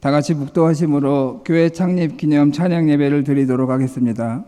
다 같이 묵도하심으로 교회 창립 기념 찬양 예배를 드리도록 하겠습니다.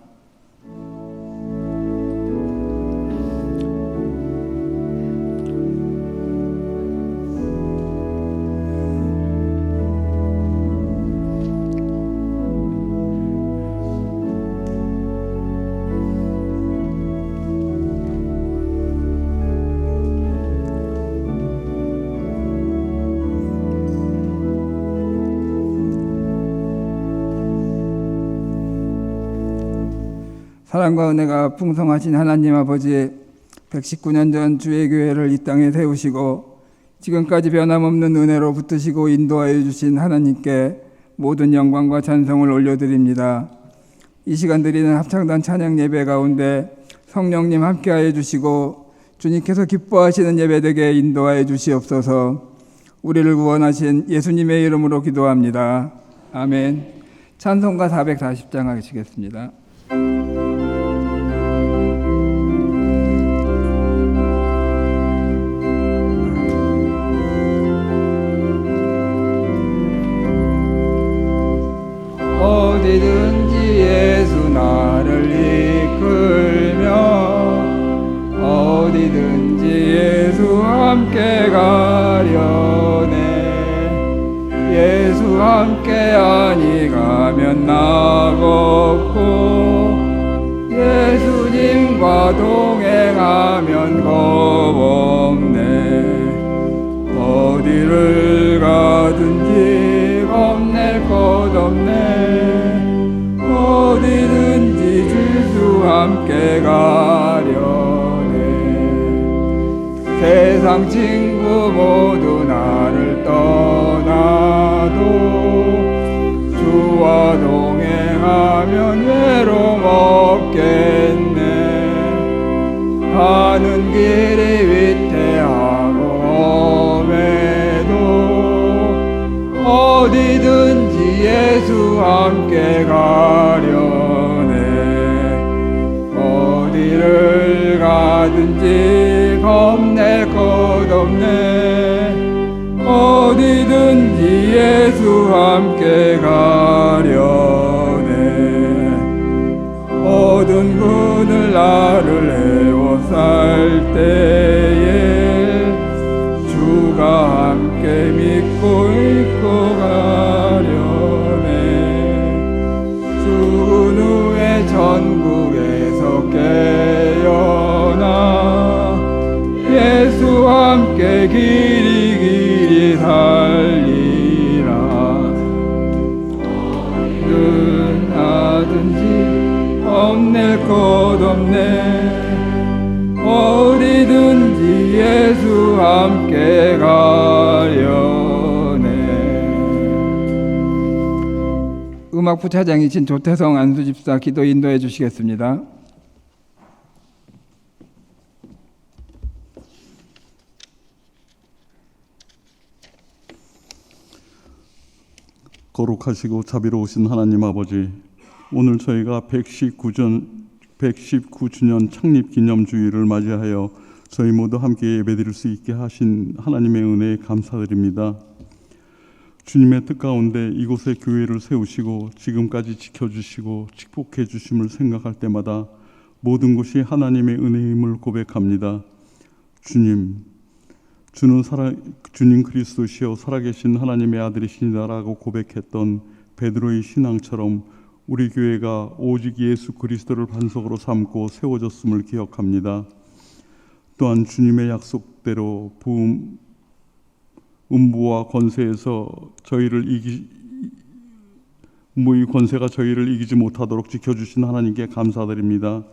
사랑과 은혜가 풍성하신 하나님 아버지, 119년 전 주의 교회를 이 땅에 세우시고 지금까지 변함없는 은혜로 붙드시고 인도하여 주신 하나님께 모든 영광과 찬송을 올려드립니다. 이 시간 드리는 합창단 찬양 예배 가운데 성령님 함께하여 주시고 주님께서 기뻐하시는 예배되게 인도하여 주시옵소서. 우리를 구원하신 예수님의 이름으로 기도합니다. 아멘. 찬송가 440장 하시겠습니다. 어디든지 예수 나를 이끌며 어디든지 예수 함께 가려네. 예수 함께 아니 가면 낙없고 예수님과 동행하면 겁없네. 어디를 가든지 겁낼 것 없네. 어디든지 주수 함께 가려네. 세상 친구 모두 나를 떠나도 주와 동행하면 외로움 없겠네. 가는 길이 위태하고 험해도 어디든지 예수 함께 가려네. 어디를 가든지 겁낼 것 없네. 어디든지 예수 함께 가려네. 어두운 그늘 나를 에워쌀 때에 주가 함께 믿고 있고 가려네. 죽은 후에 천국에서 깨어나 예수 함께 길이 길이 살리라. 어디든 하든지 겁낼 것 없네. 어디든지 예수 함께 가려네. 음악부 차장이신 조태성 안수집사 기도 인도해 주시겠습니다. 거룩하시고 자비로우신 하나님 아버지, 오늘 저희가 119주년 창립기념주일을 맞이하여 저희 모두 함께 예배드릴 수 있게 하신 하나님의 은혜에 감사드립니다. 주님의 뜻 가운데 이곳에 교회를 세우시고 지금까지 지켜주시고 축복해 주심을 생각할 때마다 모든 것이 하나님의 은혜임을 고백합니다. 주님 그리스도시여 살아계신 하나님의 아들이시다라고 고백했던 베드로의 신앙처럼 우리 교회가 오직 예수 그리스도를 반석으로 삼고 세워졌음을 기억합니다. 또한 주님의 약속대로 음부와 권세에서 음부의 권세가 저희를 이기지 못하도록 지켜주신 하나님께 감사드립니다.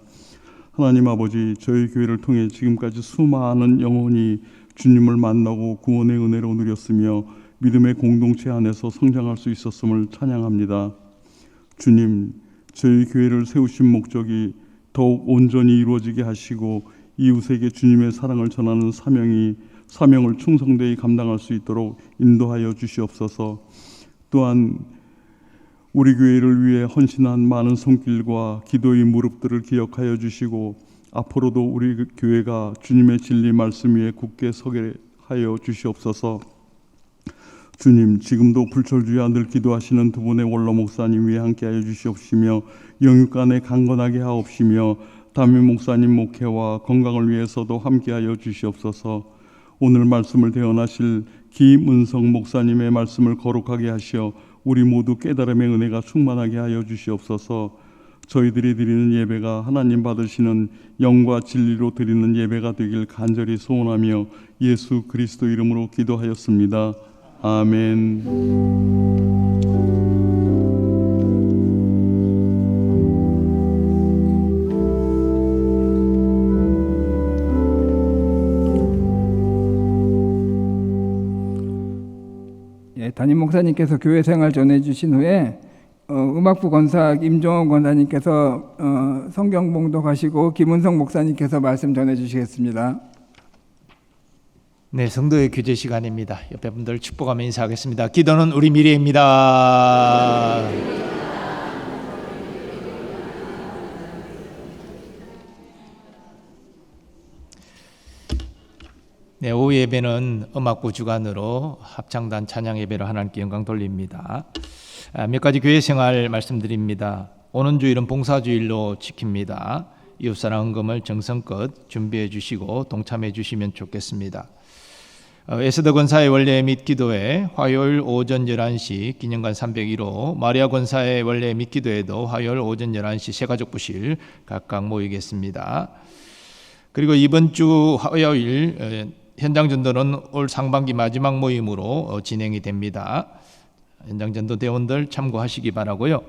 하나님 아버지, 저희 교회를 통해 지금까지 수많은 영혼이 주님을 만나고 구원의 은혜로 누렸으며 믿음의 공동체 안에서 성장할 수 있었음을 찬양합니다. 주님, 저희 교회를 세우신 목적이 더욱 온전히 이루어지게 하시고 이웃에게 주님의 사랑을 전하는 사명을 충성되이 감당할 수 있도록 인도하여 주시옵소서. 또한 우리 교회를 위해 헌신한 많은 손길과 기도의 무릎들을 기억하여 주시고 앞으로도 우리 교회가 주님의 진리 말씀 위에 굳게 서게 하여 주시옵소서. 주님, 지금도 불철주야 늘 기도하시는 두 분의 원로 목사님 위에 함께하여 주시옵시며 영육간에 강건하게 하옵시며 담임 목사님 목회와 건강을 위해서도 함께하여 주시옵소서. 오늘 말씀을 대언하실 김은성 목사님의 말씀을 거룩하게 하시어 우리 모두 깨달음의 은혜가 충만하게 하여 주시옵소서. 저희들이 드리는 예배가 하나님 받으시는 영과 진리로 드리는 예배가 되길 간절히 소원하며 예수 그리스도 이름으로 기도하였습니다. 아멘. 담임 목사님께서 교회 생활 전해주신 후에 음악부 권사 임종원 권사님께서 성경 봉독하시고 김은성 목사님께서 말씀 전해주시겠습니다. 네, 성도의 교제 시간입니다. 옆에 분들 축복하며 인사하겠습니다. 기도는 우리 미래입니다. 네, 오후 예배는 음악부 주관으로 합창단 찬양 예배로 하나님께 영광 돌립니다. 몇 가지 교회 생활 말씀드립니다. 오는 주일은 봉사주일로 지킵니다. 이웃사랑 헌금을 정성껏 준비해 주시고 동참해 주시면 좋겠습니다. 에스더 권사의 원래 및 기도회 화요일 오전 11시 기념관 301호, 마리아 권사의 원래 및 기도회도 화요일 오전 11시 새가족부실 각각 모이겠습니다. 그리고 이번 주 화요일 현장 전도는 올 상반기 마지막 모임으로 진행이 됩니다. 현장 전도 대원들 참고하시기 바라고요.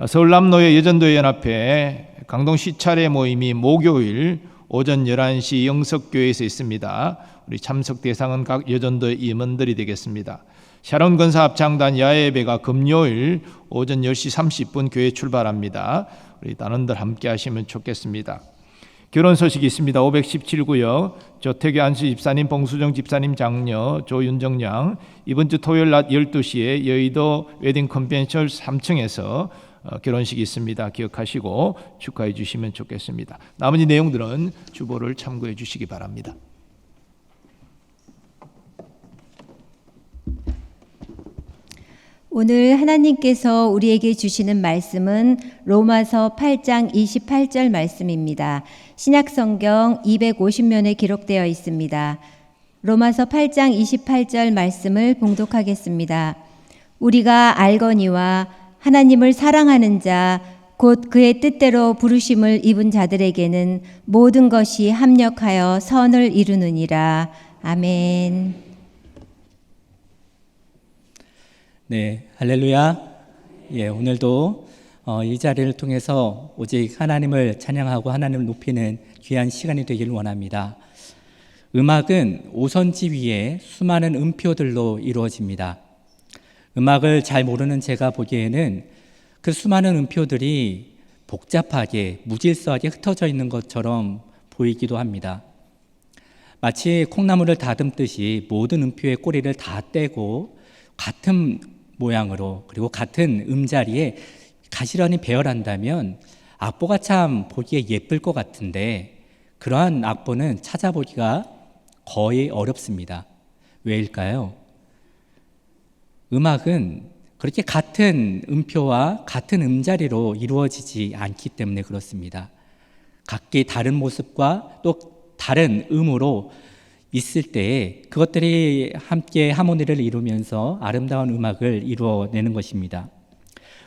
서울남노회 여전도연합회 강동 시찰회 모임이 목요일 오전 11시 영석교회에서 있습니다. 우리 참석 대상은 각 여전도 임원들이 되겠습니다. 샤론 권사 합창단 야외예배가 금요일 오전 10시 30분 교회 출발합니다. 우리 단원들 함께 하시면 좋겠습니다. 결혼 소식이 있습니다. 517구역 조태규 안수 집사님, 봉수정 집사님 장녀 조윤정 양 이번 주 토요일 낮 12시에 여의도 웨딩 컨벤션 3층에서 결혼식이 있습니다. 기억하시고 축하해 주시면 좋겠습니다. 나머지 내용들은 주보를 참고해 주시기 바랍니다. 오늘 하나님께서 우리에게 주시는 말씀은 로마서 8장 28절 말씀입니다. 신약성경 250면에 기록되어 있습니다. 로마서 8장 28절 말씀을 봉독하겠습니다. 우리가 알거니와 하나님을 사랑하는 자 곧 그의 뜻대로 부르심을 입은 자들에게는 모든 것이 합력하여 선을 이루느니라. 아멘. 네, 할렐루야. 예, 오늘도 이 자리를 통해서 오직 하나님을 찬양하고 하나님을 높이는 귀한 시간이 되기를 원합니다. 음악은 오선지 위에 수많은 음표들로 이루어집니다. 음악을 잘 모르는 제가 보기에는 그 수많은 음표들이 복잡하게 무질서하게 흩어져 있는 것처럼 보이기도 합니다. 마치 콩나물을 다듬듯이 모든 음표의 꼬리를 다 떼고 같은 모양으로 그리고 같은 음자리에 가시런히 배열한다면 악보가 참 보기에 예쁠 것 같은데 그러한 악보는 찾아보기가 거의 어렵습니다. 왜일까요? 음악은 그렇게 같은 음표와 같은 음자리로 이루어지지 않기 때문에 그렇습니다. 각기 다른 모습과 또 다른 음으로 있을 때에 그것들이 함께 하모니를 이루면서 아름다운 음악을 이루어내는 것입니다.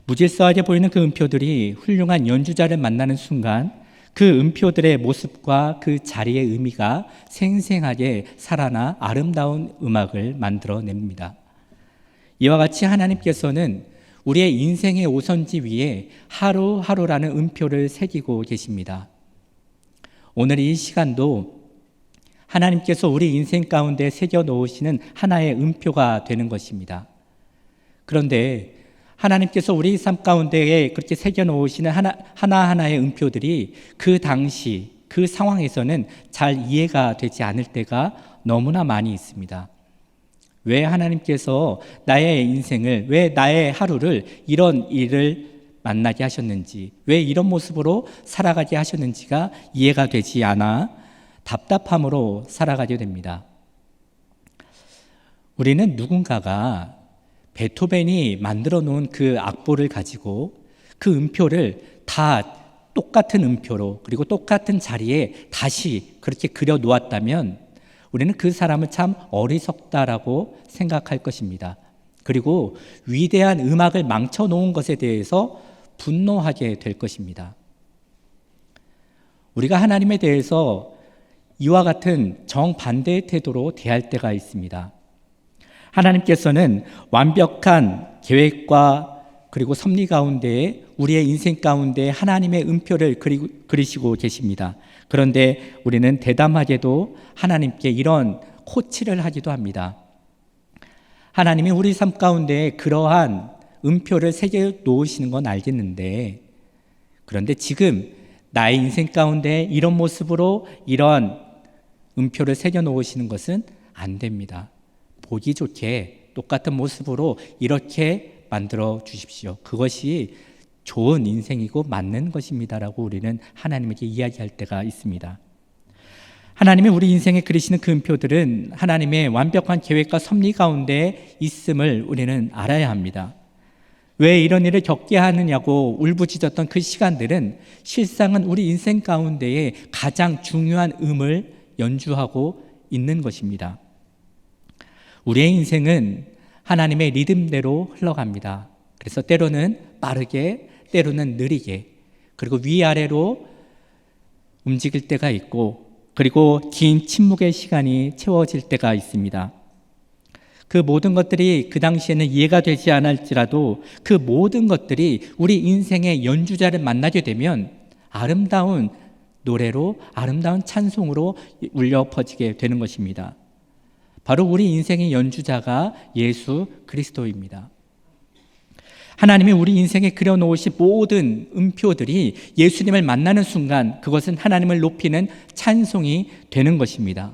무질서하게 보이는 그 음표들이 훌륭한 연주자를 만나는 순간 그 음표들의 모습과 그 자리의 의미가 생생하게 살아나 아름다운 음악을 만들어냅니다. 이와 같이 하나님께서는 우리의 인생의 오선지 위에 하루하루라는 음표를 새기고 계십니다. 오늘 이 시간도 하나님께서 우리 인생 가운데 새겨 놓으시는 하나의 음표가 되는 것입니다. 그런데 하나님께서 우리 삶 가운데에 그렇게 새겨 놓으시는 하나하나의 음표들이 그 당시 그 상황에서는 잘 이해가 되지 않을 때가 너무나 많이 있습니다. 왜 하나님께서 나의 인생을, 왜 나의 하루를 이런 일을 만나게 하셨는지, 왜 이런 모습으로 살아가게 하셨는지가 이해가 되지 않아 답답함으로 살아가게 됩니다. 우리는 누군가가 베토벤이 만들어 놓은 그 악보를 가지고 그 음표를 다 똑같은 음표로 그리고 똑같은 자리에 다시 그렇게 그려 놓았다면 우리는 그 사람을 참 어리석다라고 생각할 것입니다. 그리고 위대한 음악을 망쳐 놓은 것에 대해서 분노하게 될 것입니다. 우리가 하나님에 대해서 이와 같은 정반대의 태도로 대할 때가 있습니다. 하나님께서는 완벽한 계획과 그리고 섭리 가운데에 우리의 인생 가운데 하나님의 음표를 그리시고 계십니다. 그런데 우리는 대담하게도 하나님께 이런 코치를 하기도 합니다. 하나님이 우리 삶 가운데 그러한 음표를 새겨 놓으시는 건 알겠는데, 그런데 지금 나의 인생 가운데 이런 모습으로 이런 음표를 새겨 놓으시는 것은 안 됩니다. 보기 좋게 똑같은 모습으로 이렇게 만들어 주십시오. 그것이 좋은 인생이고 맞는 것입니다라고 우리는 하나님에게 이야기할 때가 있습니다. 하나님이 우리 인생에 그리시는 그 음표들은 하나님의 완벽한 계획과 섭리 가운데 있음을 우리는 알아야 합니다. 왜 이런 일을 겪게 하느냐고 울부짖었던 그 시간들은 실상은 우리 인생 가운데에 가장 중요한 음을 연주하고 있는 것입니다. 우리의 인생은 하나님의 리듬대로 흘러갑니다. 그래서 때로는 빠르게, 때로는 느리게, 그리고 위아래로 움직일 때가 있고, 그리고 긴 침묵의 시간이 채워질 때가 있습니다. 그 모든 것들이 그 당시에는 이해가 되지 않을지라도 그 모든 것들이 우리 인생의 연주자를 만나게 되면 아름다운 노래로, 아름다운 찬송으로 울려 퍼지게 되는 것입니다. 바로 우리 인생의 연주자가 예수 그리스도입니다. 하나님이 우리 인생에 그려놓으신 모든 음표들이 예수님을 만나는 순간 그것은 하나님을 높이는 찬송이 되는 것입니다.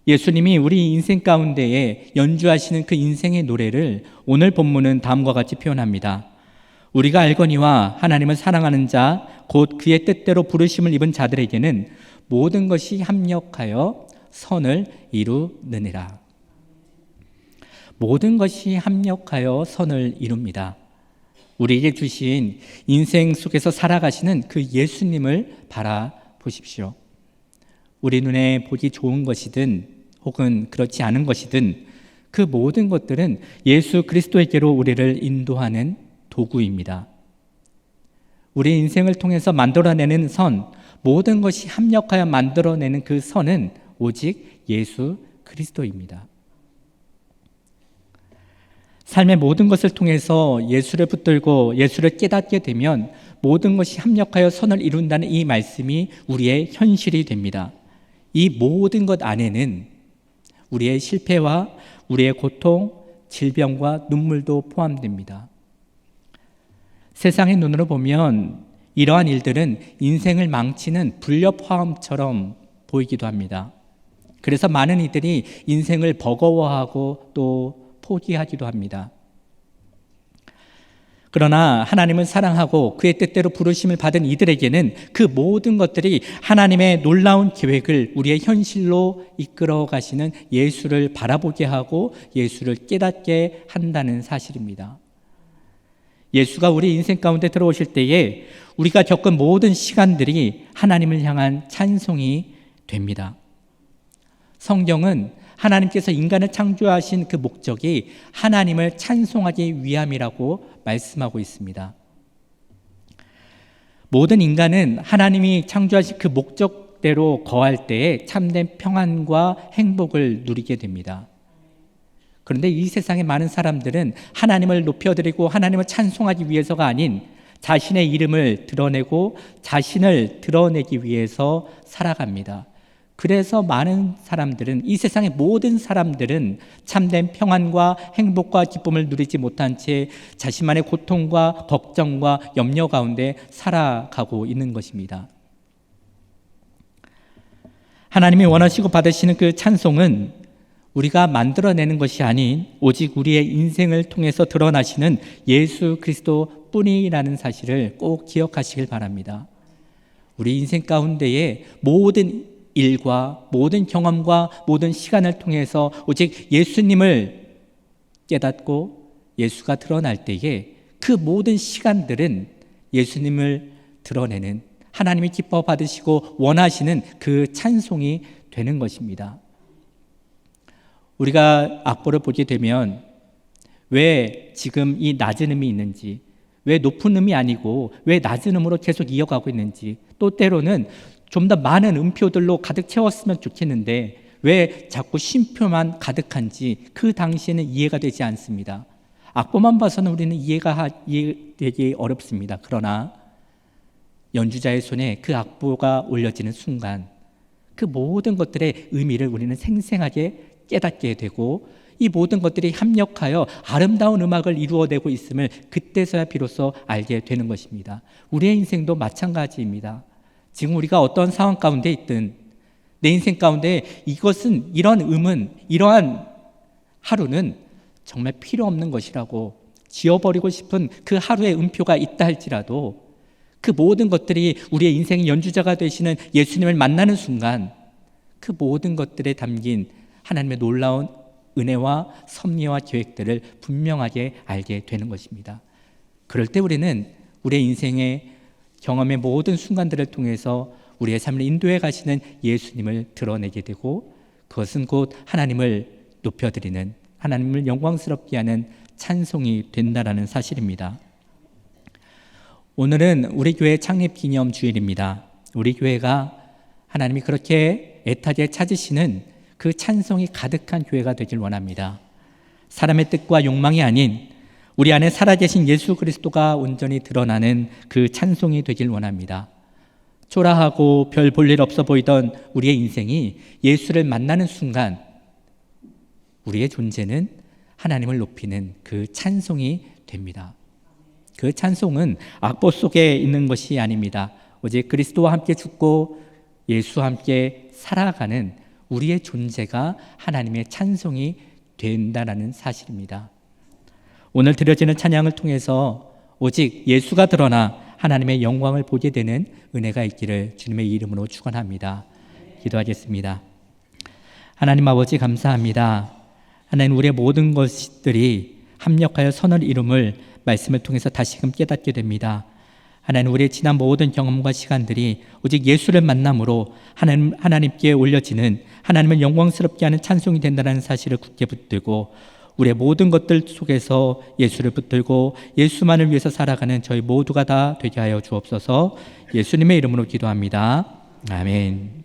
예수님이 우리 인생 가운데에 연주하시는 그 인생의 노래를 오늘 본문은 다음과 같이 표현합니다. 우리가 알거니와 하나님을 사랑하는 자 곧 그의 뜻대로 부르심을 입은 자들에게는 모든 것이 합력하여 선을 이루느니라. 모든 것이 합력하여 선을 이룹니다. 우리에게 주신 인생 속에서 살아가시는 그 예수님을 바라보십시오. 우리 눈에 보기 좋은 것이든 혹은 그렇지 않은 것이든 그 모든 것들은 예수 그리스도에게로 우리를 인도하는 도구입니다. 우리 인생을 통해서 만들어내는 선, 모든 것이 합력하여 만들어내는 그 선은 오직 예수 그리스도입니다. 삶의 모든 것을 통해서 예수를 붙들고 예수를 깨닫게 되면 모든 것이 합력하여 선을 이룬다는 이 말씀이 우리의 현실이 됩니다. 이 모든 것 안에는 우리의 실패와 우리의 고통, 질병과 눈물도 포함됩니다. 세상의 눈으로 보면 이러한 일들은 인생을 망치는 불협화음처럼 보이기도 합니다. 그래서 많은 이들이 인생을 버거워하고 또 포기하기도 합니다. 그러나 하나님을 사랑하고 그의 뜻대로 부르심을 받은 이들에게는 그 모든 것들이 하나님의 놀라운 계획을 우리의 현실로 이끌어 가시는 예수를 바라보게 하고 예수를 깨닫게 한다는 사실입니다. 예수가 우리 인생 가운데 들어오실 때에 우리가 겪은 모든 시간들이 하나님을 향한 찬송이 됩니다. 성경은 하나님께서 인간을 창조하신 그 목적이 하나님을 찬송하기 위함이라고 말씀하고 있습니다. 모든 인간은 하나님이 창조하신 그 목적대로 거할 때에 참된 평안과 행복을 누리게 됩니다. 그런데 이 세상의 많은 사람들은 하나님을 높여드리고 하나님을 찬송하기 위해서가 아닌 자신의 이름을 드러내고 자신을 드러내기 위해서 살아갑니다. 그래서 많은 사람들은, 이 세상의 모든 사람들은 참된 평안과 행복과 기쁨을 누리지 못한 채 자신만의 고통과 걱정과 염려 가운데 살아가고 있는 것입니다. 하나님이 원하시고 받으시는 그 찬송은 우리가 만들어내는 것이 아닌 오직 우리의 인생을 통해서 드러나시는 예수 그리스도 뿐이라는 사실을 꼭 기억하시길 바랍니다. 우리 인생 가운데에 모든 일과 모든 경험과 모든 시간을 통해서 오직 예수님을 깨닫고 예수가 드러날 때에 그 모든 시간들은 예수님을 드러내는, 하나님이 기뻐 받으시고 원하시는 그 찬송이 되는 것입니다. 우리가 악보를 보게 되면 왜 지금 이 낮은 음이 있는지, 왜 높은 음이 아니고 왜 낮은 음으로 계속 이어가고 있는지, 또 때로는 좀 더 많은 음표들로 가득 채웠으면 좋겠는데 왜 자꾸 쉼표만 가득한지 그 당시에는 이해가 되지 않습니다. 악보만 봐서는 우리는 이해되기 어렵습니다. 그러나 연주자의 손에 그 악보가 올려지는 순간 그 모든 것들의 의미를 우리는 생생하게 깨닫게 되고, 이 모든 것들이 합력하여 아름다운 음악을 이루어내고 있음을 그때서야 비로소 알게 되는 것입니다. 우리의 인생도 마찬가지입니다. 지금 우리가 어떤 상황 가운데 있든 내 인생 가운데 이런 음은, 이러한 하루는 정말 필요 없는 것이라고 지워버리고 싶은 그 하루의 음표가 있다 할지라도 그 모든 것들이 우리의 인생의 연주자가 되시는 예수님을 만나는 순간 그 모든 것들에 담긴 하나님의 놀라운 은혜와 섭리와 계획들을 분명하게 알게 되는 것입니다. 그럴 때 우리는 우리의 인생의 경험의 모든 순간들을 통해서 우리의 삶을 인도해 가시는 예수님을 드러내게 되고, 그것은 곧 하나님을 높여드리는, 하나님을 영광스럽게 하는 찬송이 된다라는 사실입니다. 오늘은 우리 교회 창립 기념 주일입니다. 우리 교회가 하나님이 그렇게 애타게 찾으시는 그 찬송이 가득한 교회가 되길 원합니다. 사람의 뜻과 욕망이 아닌 우리 안에 살아계신 예수 그리스도가 온전히 드러나는 그 찬송이 되길 원합니다. 초라하고 별 볼 일 없어 보이던 우리의 인생이 예수를 만나는 순간 우리의 존재는 하나님을 높이는 그 찬송이 됩니다. 그 찬송은 악보 속에 있는 것이 아닙니다. 오직 그리스도와 함께 죽고 예수와 함께 살아가는 우리의 존재가 하나님의 찬송이 된다는 사실입니다. 오늘 드려지는 찬양을 통해서 오직 예수가 드러나 하나님의 영광을 보게 되는 은혜가 있기를 주님의 이름으로 축원합니다. 기도하겠습니다. 하나님 아버지 감사합니다. 하나님, 우리의 모든 것들이 합력하여 선을 이룸을 말씀을 통해서 다시금 깨닫게 됩니다. 하나님, 우리의 지난 모든 경험과 시간들이 오직 예수를 만남으로 하나님께 올려지는, 하나님을 영광스럽게 하는 찬송이 된다는 사실을 굳게 붙들고 우리의 모든 것들 속에서 예수를 붙들고 예수만을 위해서 살아가는 저희 모두가 다 되게 하여 주옵소서. 예수님의 이름으로 기도합니다. 아멘.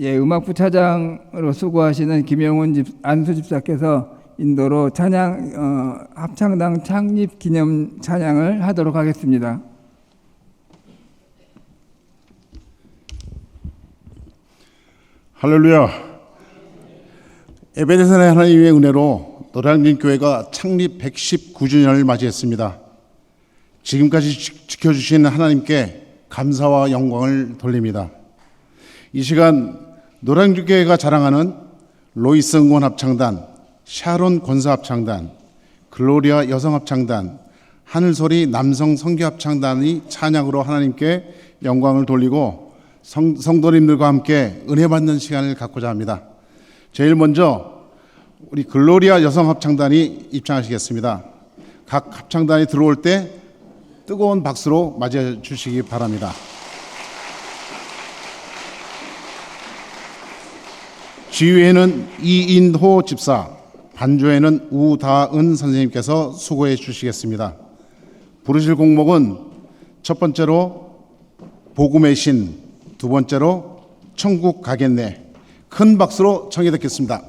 예, 음악부 차장으로 수고하시는 김영훈 안수 집사께서 인도로 찬양 합창당 창립 기념 찬양을 하도록 하겠습니다. 할렐루야. 에베네셀의 하나님의 은혜로 노량진 교회가 창립 119주년을 맞이했습니다. 지금까지 지켜주신 하나님께 감사와 영광을 돌립니다. 이 시간 노량진 교회가 자랑하는 로이스 응원 합창단, 샤론 권사 합창단, 글로리아 여성 합창단, 하늘소리 남성 성교 합창단이 찬양으로 하나님께 영광을 돌리고 성도님들과 함께 은혜 받는 시간을 갖고자 합니다. 제일 먼저 우리 글로리아 여성 합창단이 입장하시겠습니다. 각 합창단이 들어올 때 뜨거운 박수로 맞이해 주시기 바랍니다. 지휘에는 이인호 집사, 반주에는 우다은 선생님께서 수고해 주시겠습니다. 부르실 곡목은 첫 번째로 복음의 신, 두 번째로 천국 가겠네. 큰 박수로 청해 듣겠습니다.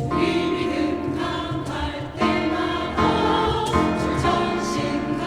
우리 믿음 강할 때마다 전신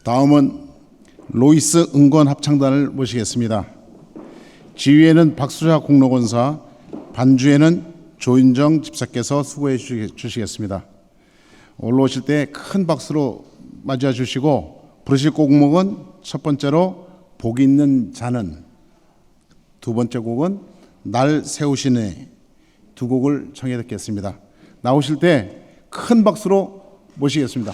다음은 로이스 응건 합창단을 모시겠습니다. 지휘에는 박수자 공로권사, 반주에는 조인정 집사께서 수고해 주시겠습니다. 올라오실 때 큰 박수로 맞이해 주시고 부르실 곡목은 첫 번째로 복 있는 자는, 두 번째 곡은 날 세우시네, 두 곡을 청해 듣겠습니다. 나오실 때 큰 박수로 모시겠습니다.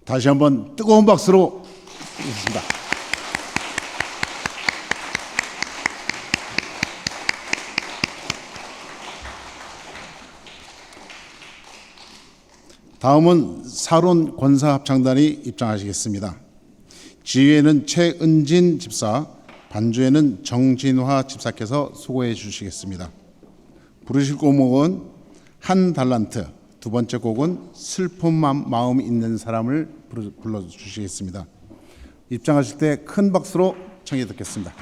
다시 한번 뜨거운 박수로 부르겠습니다. 다음은 사론 권사 합창단이 입장하시겠습니다. 지휘에는 최은진 집사, 반주에는 정진화 집사께서 수고해 주시겠습니다. 부르실 곡목은 한 달란트, 두 번째 곡은 슬픈 마음 있는 사람을 불러주시겠습니다. 입장하실 때 큰 박수로 청해 듣겠습니다.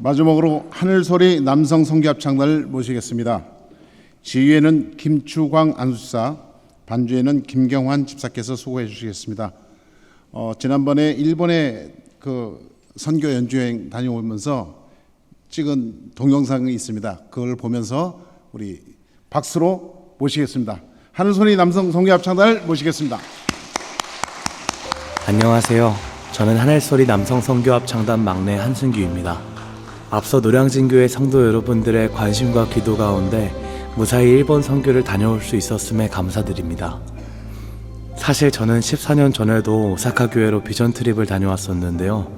마지막으로 하늘소리 남성 성교합창단을 모시겠습니다. 지휘에는 김추광 안수사, 반주에는 김경환 집사께서 수고해 주시겠습니다. 지난번에 일본에 그 선교 연주여행 다녀오면서 찍은 동영상이 있습니다. 그걸 보면서 우리 박수로 모시겠습니다. 하늘소리 남성 성교합창단을 모시겠습니다. 안녕하세요. 저는 하늘소리 남성 성교합창단 막내 한승규입니다. 앞서 노량진교회 성도 여러분들의 관심과 기도 가운데 무사히 일본 선교를 다녀올 수 있었음에 감사드립니다. 사실 저는 14년 전에도 오사카 교회로 비전 트립을 다녀왔었는데요.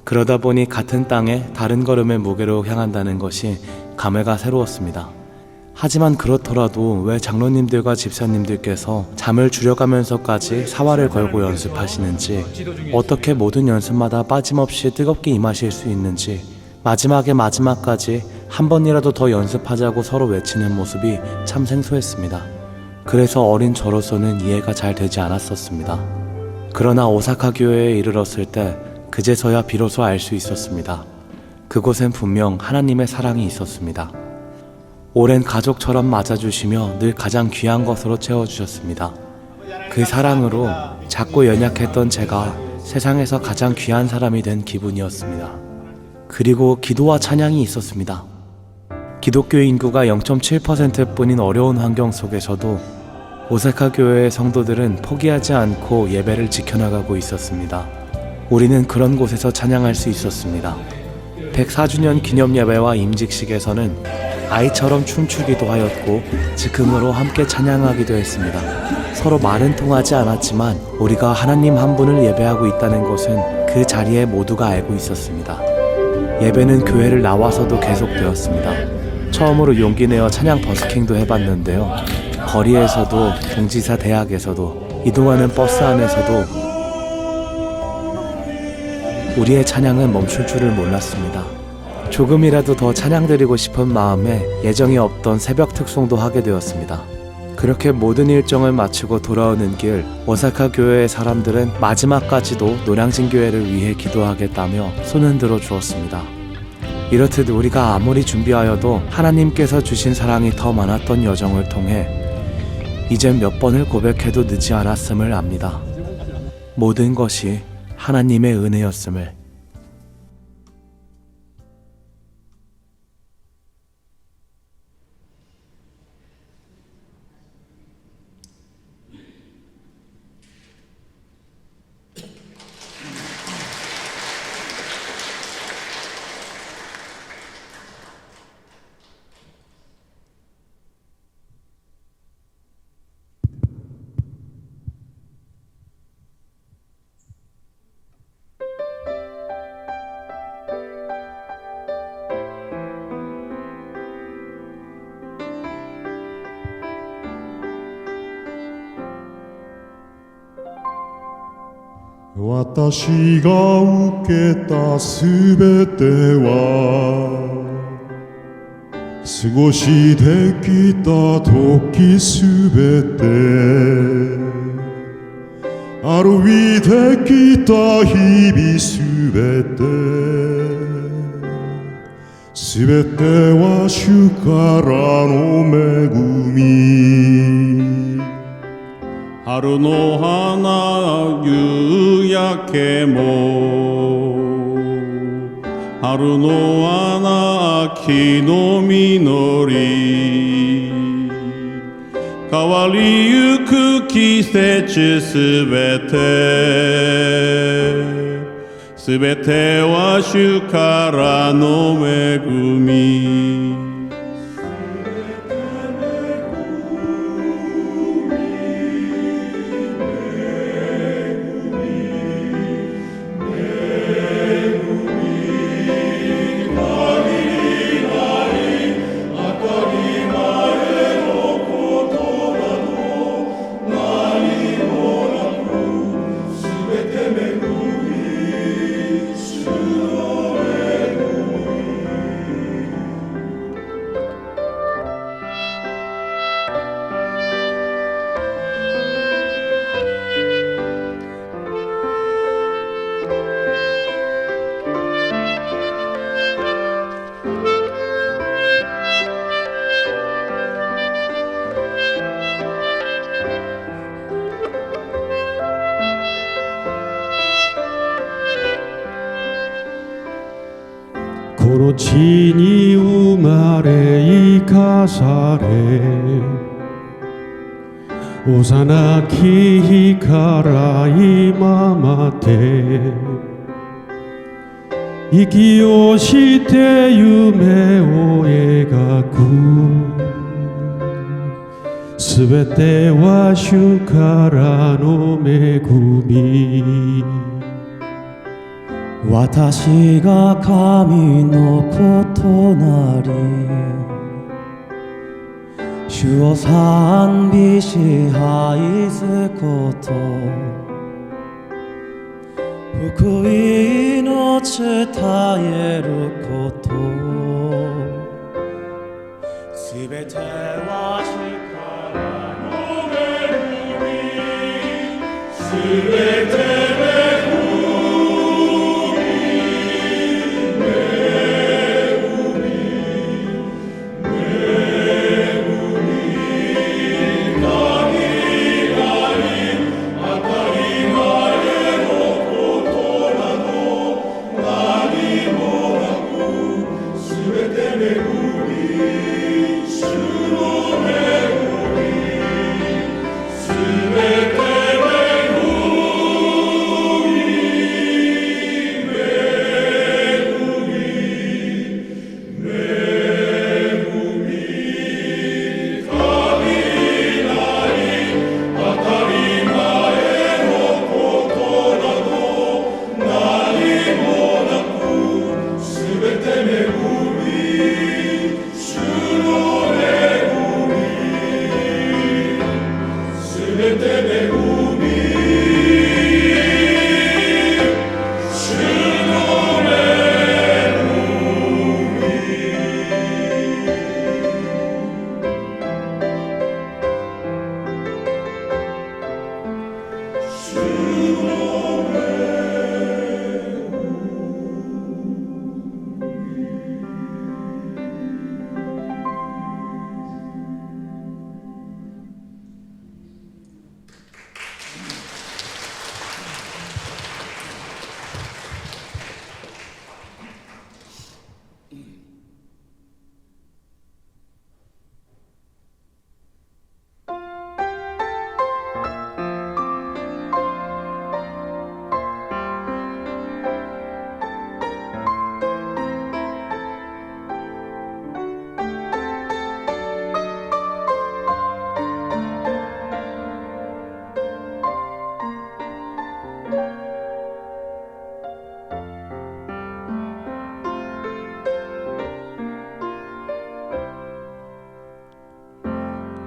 그러다 보니 같은 땅에 다른 걸음의 무게로 향한다는 것이 감회가 새로웠습니다. 하지만 그렇더라도 왜 장로님들과 집사님들께서 잠을 줄여가면서까지 사활을 걸고 연습하시는지, 어떻게 모든 연습마다 빠짐없이 뜨겁게 임하실 수 있는지, 마지막에 마지막까지 한 번이라도 더 연습하자고 서로 외치는 모습이 참 생소했습니다. 그래서 어린 저로서는 이해가 잘 되지 않았었습니다. 그러나 오사카 교회에 이르렀을 때 그제서야 비로소 알 수 있었습니다. 그곳엔 분명 하나님의 사랑이 있었습니다. 오랜 가족처럼 맞아주시며 늘 가장 귀한 것으로 채워주셨습니다. 그 사랑으로 작고 연약했던 제가 세상에서 가장 귀한 사람이 된 기분이었습니다. 그리고 기도와 찬양이 있었습니다. 기독교 인구가 0.7%뿐인 어려운 환경 속에서도 오사카 교회의 성도들은 포기하지 않고 예배를 지켜나가고 있었습니다. 우리는 그런 곳에서 찬양할 수 있었습니다. 104주년 기념 예배와 임직식에서는 아이처럼 춤추기도 하였고 즉흥으로 함께 찬양하기도 했습니다. 서로 말은 통하지 않았지만 우리가 하나님 한 분을 예배하고 있다는 것은 그 자리에 모두가 알고 있었습니다. 예배는 교회를 나와서도 계속되었습니다. 처음으로 용기 내어 찬양 버스킹도 해봤는데요. 거리에서도 동지사 대학에서도 이동하는 버스 안에서도 우리의 찬양은 멈출 줄을 몰랐습니다. 조금이라도 더 찬양드리고 싶은 마음에 예정이 없던 새벽 특송도 하게 되었습니다. 그렇게 모든 일정을 마치고 돌아오는 길, 오사카 교회의 사람들은 마지막까지도 노량진 교회를 위해 기도하겠다며 손을 들어 주었습니다. 이렇듯 우리가 아무리 준비하여도 하나님께서 주신 사랑이 더 많았던 여정을 통해 이젠 몇 번을 고백해도 늦지 않았음을 압니다. 모든 것이 하나님의 은혜였음을.私が受けたすべては過ごしてきた時すべて歩いてきた日々すべてすべては主からの恵み春の花夕焼けも春の花秋の実り変わりゆく季節すべては主からの恵み命に生まれ生かされ幼き日から今まで息をして夢を描くすべては主からの恵み私が神の子となり主を賛美し拝すこと福音を伝えることすべては主からの恵みすべて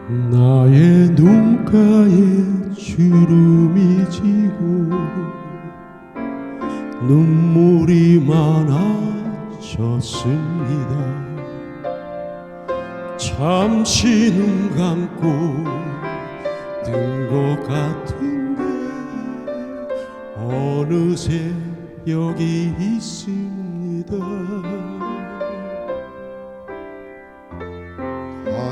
나의 눈가에 주름이 지고 눈물이 많아졌습니다. 잠시 눈 감고 든 것 같은데 어느새 여기 있습니다.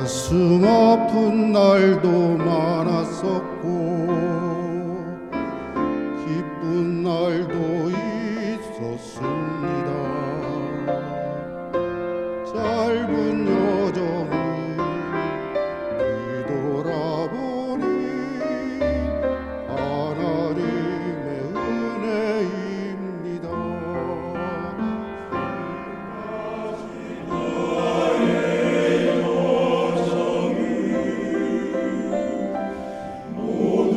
가슴 아픈 날도 많았었고 기쁜 날도 있었습니다. 짧은 여정을 뒤돌아보니 하나님의 은혜입니다. 모두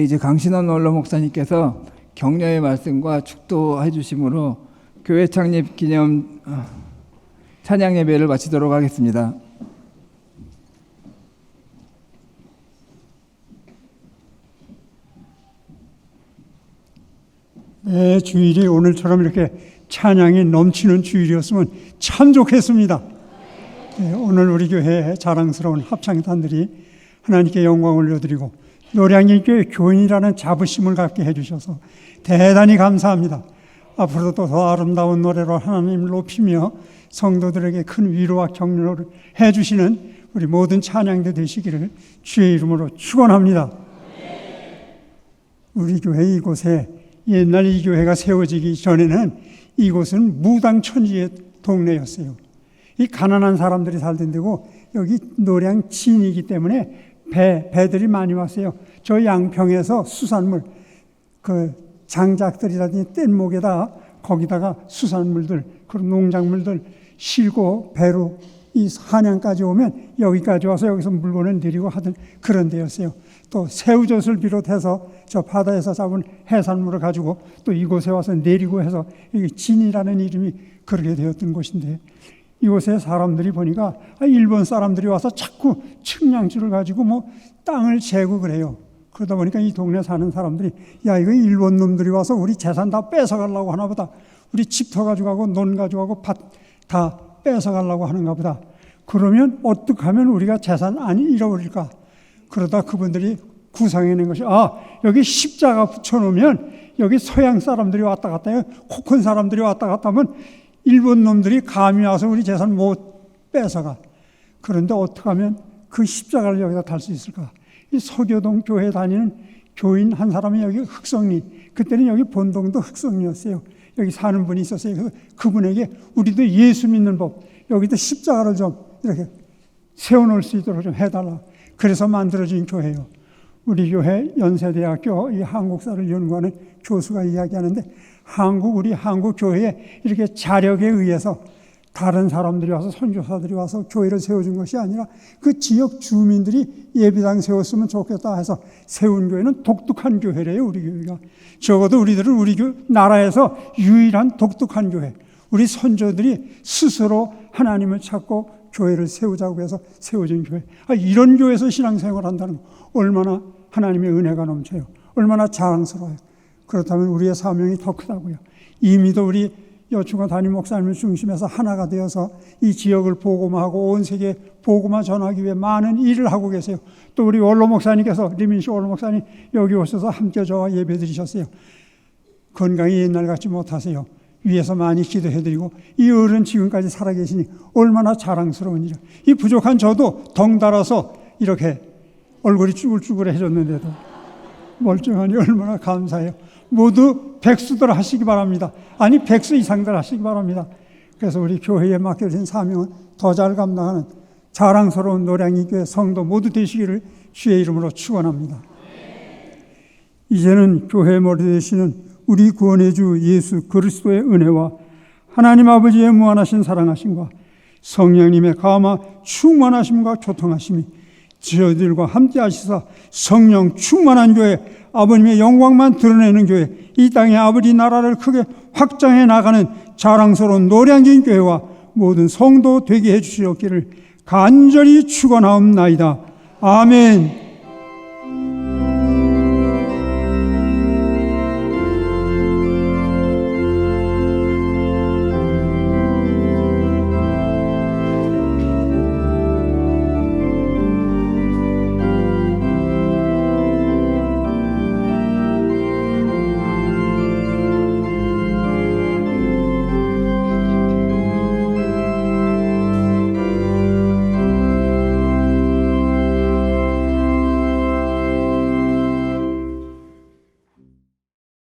이제 강신원 원로 목사님께서 격려의 말씀과 축도해 주심으로 교회 창립 기념 찬양 예배를 마치도록 하겠습니다. 매 주일이 오늘처럼 이렇게 찬양이 넘치는 주일이었으면 참 좋겠습니다. 오늘 우리 교회의 자랑스러운 합창단들이 하나님께 영광을 올려드리고 노량진교회 교인이라는 자부심을 갖게 해주셔서 대단히 감사합니다. 앞으로도 더 아름다운 노래로 하나님을 높이며 성도들에게 큰 위로와 격려를 해주시는 우리 모든 찬양대 되시기를 주의 이름으로 축원합니다. 우리 교회 이곳에 옛날 이 교회가 세워지기 전에는 이곳은 무당천지의 동네였어요. 이 가난한 사람들이 살던 데고 여기 노량진이기 때문에 배들이 많이 왔어요. 저 양평에서 수산물, 그 장작들이라든지 뗏목에다 거기다가 수산물들, 그런 농작물들 실고 배로 이 한양까지 오면 여기까지 와서 여기서 물건을 내리고 하던 그런 데였어요. 또 새우젓을 비롯해서 저 바다에서 잡은 해산물을 가지고 또 이곳에 와서 내리고 해서 여기 진이라는 이름이 그렇게 되었던 곳인데, 이곳에 사람들이 보니까 일본 사람들이 와서 자꾸 측량줄을 가지고 뭐 땅을 재고 그래요. 그러다 보니까 이 동네 사는 사람들이 야, 이거 일본 놈들이 와서 우리 재산 다 뺏어가려고 하나 보다. 우리 집터 가져가고 논 가져가고 밭 다 뺏어가려고 하는가 보다. 그러면 어떻게 하면 우리가 재산 안 잃어버릴까? 그러다 그분들이 구상해낸 것이, 여기 십자가 붙여놓으면 여기 서양 사람들이 왔다 갔다 해요. 코콘 사람들이 왔다 갔다 하면 일본 놈들이 감히 와서 우리 재산 못 뺏어가. 그런데 어떻게 하면 그 십자가를 여기다 달 수 있을까? 이 서교동 교회 다니는 교인 한 사람이 여기 흑성리, 그때는 여기 본동도 흑성리였어요. 여기 사는 분이 있었어요. 그래서 그분에게 우리도 예수 믿는 법, 여기다 십자가를 좀 이렇게 세워놓을 수 있도록 좀 해달라. 그래서 만들어진 교회예요. 우리 교회 연세대학교 이 한국사를 연구하는 교수가 이야기하는데, 우리 한국 교회에 이렇게 자력에 의해서 다른 사람들이 와서 선교사들이 와서 교회를 세워준 것이 아니라 그 지역 주민들이 예배당 세웠으면 좋겠다 해서 세운 교회는 독특한 교회래요. 우리 교회가 적어도 우리들은 우리 나라에서 유일한 독특한 교회, 우리 선조들이 스스로 하나님을 찾고 교회를 세우자고 해서 세워진 교회. 이런 교회에서 신앙생활을 한다는 거 얼마나 하나님의 은혜가 넘쳐요. 얼마나 자랑스러워요. 그렇다면 우리의 사명이 더 크다고요. 이미도 우리 여충과 담임 목사님을 중심해서 하나가 되어서 이 지역을 복음화하고 온 세계에 복음화 전하기 위해 많은 일을 하고 계세요. 또 우리 원로 목사님께서, 리민씨 원로 목사님 여기 오셔서 함께 저와 예배 드리셨어요. 건강이 옛날 같지 못하세요. 위에서 많이 기도해드리고, 이 어른 지금까지 살아계시니 얼마나 자랑스러운 일이에요. 이 부족한 저도 덩달아서 이렇게 얼굴이 쭈글쭈글해졌는데도 멀쩡하니 얼마나 감사해요. 모두 백수들 하시기 바랍니다. 아니, 백수 이상들 하시기 바랍니다. 그래서 우리 교회에 맡겨진 사명은 더 잘 감당하는 자랑스러운 노량진 교회 성도 모두 되시기를 주의 이름으로 축원합니다. 이제는 교회 머리 되시는 우리 구원의 주 예수 그리스도의 은혜와 하나님 아버지의 무한하신 사랑하심과 성령님의 감화 충만하심과 교통하심이 저희들과 함께 하시사 성령 충만한 교회, 아버님의 영광만 드러내는 교회, 이 땅에 아버지 나라를 크게 확장해 나가는 자랑스러운 노량진 교회와 모든 성도 되게 해주시옵기를 간절히 축원하옵나이다. 아멘.